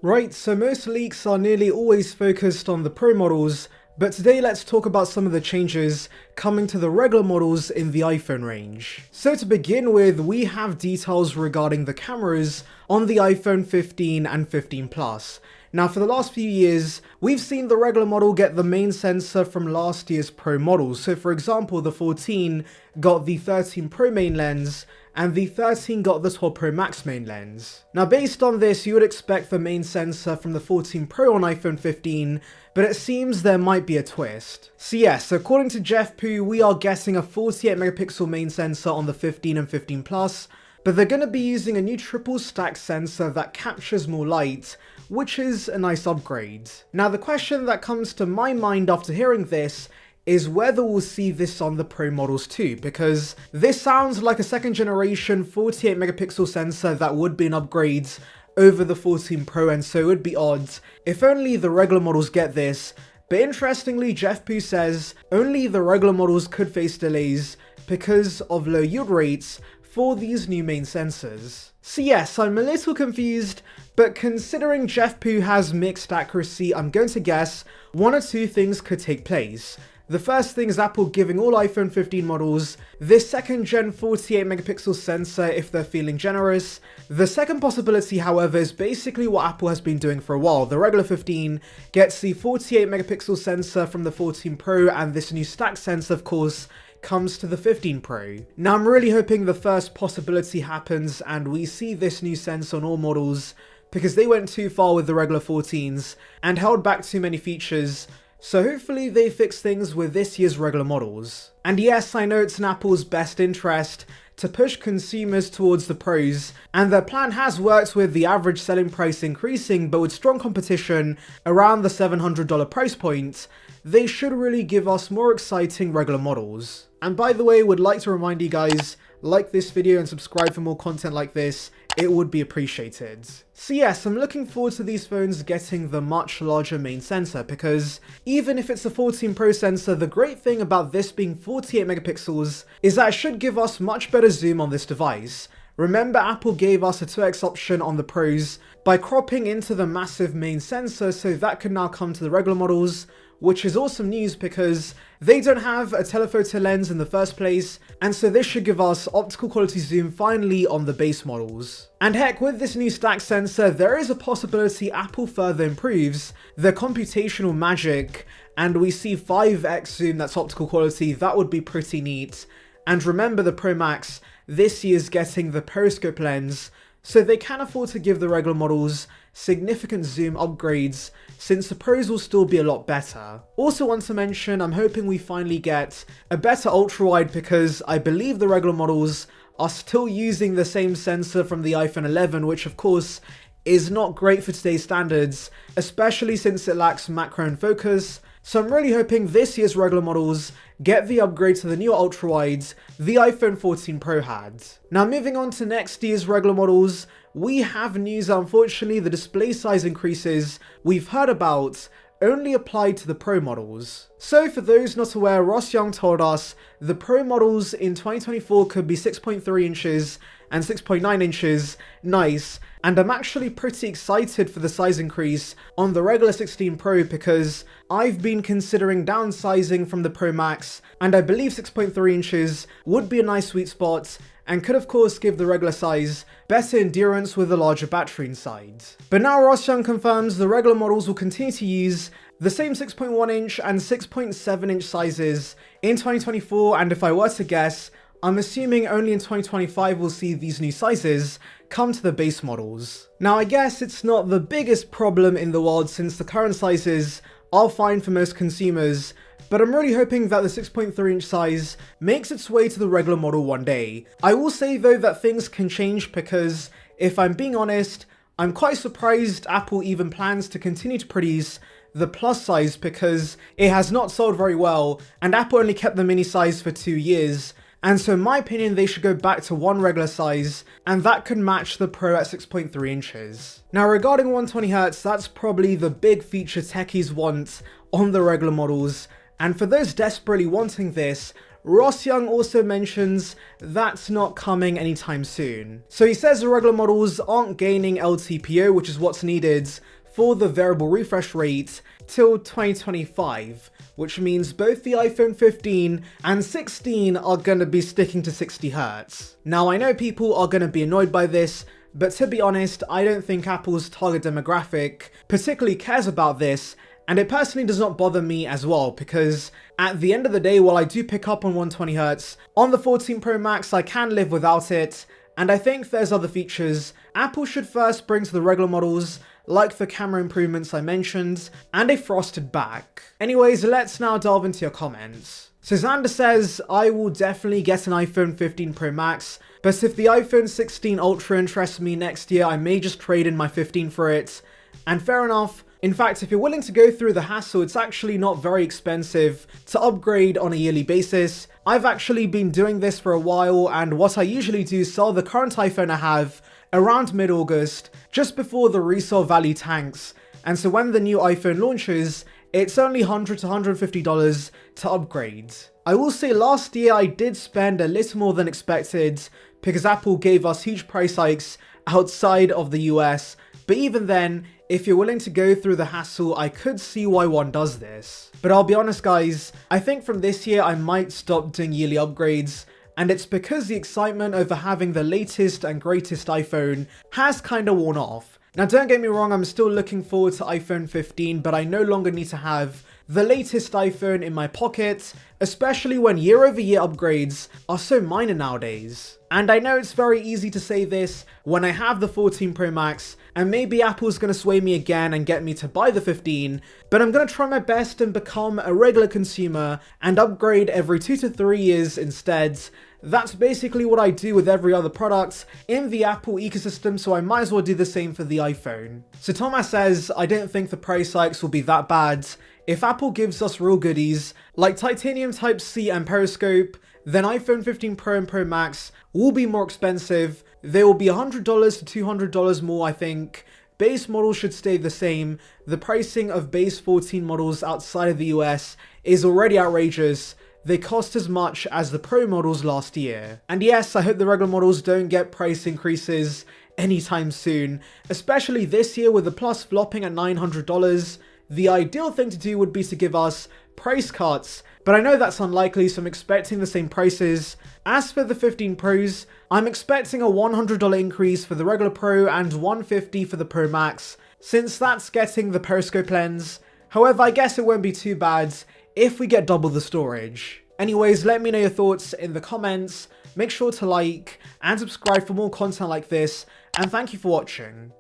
Right, so most leaks are nearly always focused on the Pro models, but today let's talk about some of the changes coming to the regular models in the iPhone range. So to begin with, we have details regarding the cameras on the iPhone 15 and 15 Plus. Now for the last few years, we've seen the regular model get the main sensor from last year's Pro models. So for example, the 14 got the 13 Pro main lens, and the 13 got the 12 Pro Max main lens. Now based on this, you would expect the main sensor from the 14 Pro on iPhone 15, but it seems there might be a twist. So yes, according to Jeff Poo, we are getting a 48 megapixel main sensor on the 15 and 15 Plus, but they're going to be using a new triple stack sensor that captures more light, which is a nice upgrade. Now the question that comes to my mind after hearing this is whether we'll see this on the Pro models too, because this sounds like a second generation 48 megapixel sensor that would be an upgrade over the 14 Pro, and so it would be odd if only the regular models get this. But interestingly, Jeff Poo says only the regular models could face delays because of low yield rates for these new main sensors. So yes, I'm a little confused, but considering Jeff Poo has mixed accuracy, I'm going to guess one or two things could take place. The first thing is Apple giving all iPhone 15 models this second gen 48 megapixel sensor if they're feeling generous. The second possibility, however, is basically what Apple has been doing for a while. The regular 15 gets the 48 megapixel sensor from the 14 Pro, and this new stack sensor, of course, comes to the 15 Pro. Now I'm really hoping the first possibility happens and we see this new sensor on all models, because they went too far with the regular 14s and held back too many features. So hopefully they fix things with this year's regular models. And yes, I know it's in Apple's best interest to push consumers towards the Pros, and their plan has worked with the average selling price increasing, but with strong competition around the $700 price point, they should really give us more exciting regular models. And by the way, would like to remind you guys, like this video and subscribe for more content like this, it would be appreciated. So yes, I'm looking forward to these phones getting the much larger main sensor, because even if it's a 14 Pro sensor, the great thing about this being 48 megapixels is that it should give us much better zoom on this device. Remember, Apple gave us a 2x option on the Pros by cropping into the massive main sensor, so that could now come to the regular models, which is awesome news because they don't have a telephoto lens in the first place, and so this should give us optical quality zoom finally on the base models. And heck, with this new stack sensor, there is a possibility Apple further improves the computational magic, and we see 5x zoom that's optical quality. That would be pretty neat. And remember, the Pro Max this year is getting the periscope lens, so they can afford to give the regular models significant zoom upgrades, since the Pros will still be a lot better. Also want to mention, I'm hoping we finally get a better ultra-wide, because I believe the regular models are still using the same sensor from the iPhone 11, which of course is not great for today's standards, especially since it lacks macro and focus. So I'm really hoping this year's regular models get the upgrade to the new ultra-wides the iPhone 14 Pro had. Now moving on to next year's regular models, we have news that unfortunately the display size increases we've heard about only apply to the Pro models. So for those not aware, Ross Young told us the Pro models in 2024 could be 6.3 inches and 6.9 inches, nice, and I'm actually pretty excited for the size increase on the regular 16 Pro, because I've been considering downsizing from the Pro Max, and I believe 6.3 inches would be a nice sweet spot, and could of course give the regular size better endurance with a larger battery inside. But now Ross Young confirms the regular models will continue to use the same 6.1 inch and 6.7 inch sizes in 2024, and if I were to guess, I'm assuming only in 2025 we'll see these new sizes come to the base models. Now I guess it's not the biggest problem in the world, since the current sizes are fine for most consumers, but I'm really hoping that the 6.3 inch size makes its way to the regular model one day. I will say though that things can change, because if I'm being honest, I'm quite surprised Apple even plans to continue to produce the plus size, because it has not sold very well and Apple only kept the mini size for 2 years. And so in my opinion, they should go back to one regular size, and that could match the Pro at 6.3 inches. Now regarding 120Hz, that's probably the big feature techies want on the regular models, and for those desperately wanting this, Ross Young also mentions that's not coming anytime soon. So he says the regular models aren't gaining LTPO, which is what's needed for the variable refresh rate, till 2025, which means both the iPhone 15 and 16 are going to be sticking to 60Hz. Now I know people are going to be annoyed by this, but to be honest, I don't think Apple's target demographic particularly cares about this, and it personally does not bother me as well, because at the end of the day, while I do pick up on 120Hz, on the 14 Pro Max I can live without it, and I think there's other features Apple should first bring to the regular models, like the camera improvements I mentioned, and a frosted back. Anyways, let's now delve into your comments. So Xander says, I will definitely get an iPhone 15 Pro Max, but if the iPhone 16 Ultra interests me next year, I may just trade in my 15 for it. And fair enough. In fact, if you're willing to go through the hassle, it's actually not very expensive to upgrade on a yearly basis. I've actually been doing this for a while, and what I usually do is sell the current iPhone I have around mid-August, just before the resale value tanks. And so when the new iPhone launches, it's only $100 to $150 to upgrade. I will say last year I did spend a little more than expected because Apple gave us huge price hikes outside of the US, but even then, if you're willing to go through the hassle, I could see why one does this. But I'll be honest guys, I think from this year I might stop doing yearly upgrades, and it's because the excitement over having the latest and greatest iPhone has kinda worn off. Now don't get me wrong, I'm still looking forward to iPhone 15, but I no longer need to have the latest iPhone in my pocket, especially when year-over-year upgrades are so minor nowadays. And I know it's very easy to say this when I have the 14 Pro Max, and maybe Apple's gonna sway me again and get me to buy the 15, but I'm gonna try my best and become a regular consumer and upgrade every 2 to 3 years instead. That's basically what I do with every other product in the Apple ecosystem, so I might as well do the same for the iPhone. So Thomas says, I don't think the price hikes will be that bad. If Apple gives us real goodies, like titanium Type-C and periscope, then iPhone 15 Pro and Pro Max will be more expensive. They will be $100 to $200 more, I think. Base models should stay the same. The pricing of base 14 models outside of the US is already outrageous. They cost as much as the Pro models last year. And yes, I hope the regular models don't get price increases anytime soon, especially this year with the Plus flopping at $900. The ideal thing to do would be to give us price cuts, but I know that's unlikely, so I'm expecting the same prices. As for the 15 Pros, I'm expecting a $100 increase for the regular Pro and $150 for the Pro Max, since that's getting the periscope lens. However, I guess it won't be too bad if we get double the storage. Anyways, let me know your thoughts in the comments, make sure to like and subscribe for more content like this, and thank you for watching.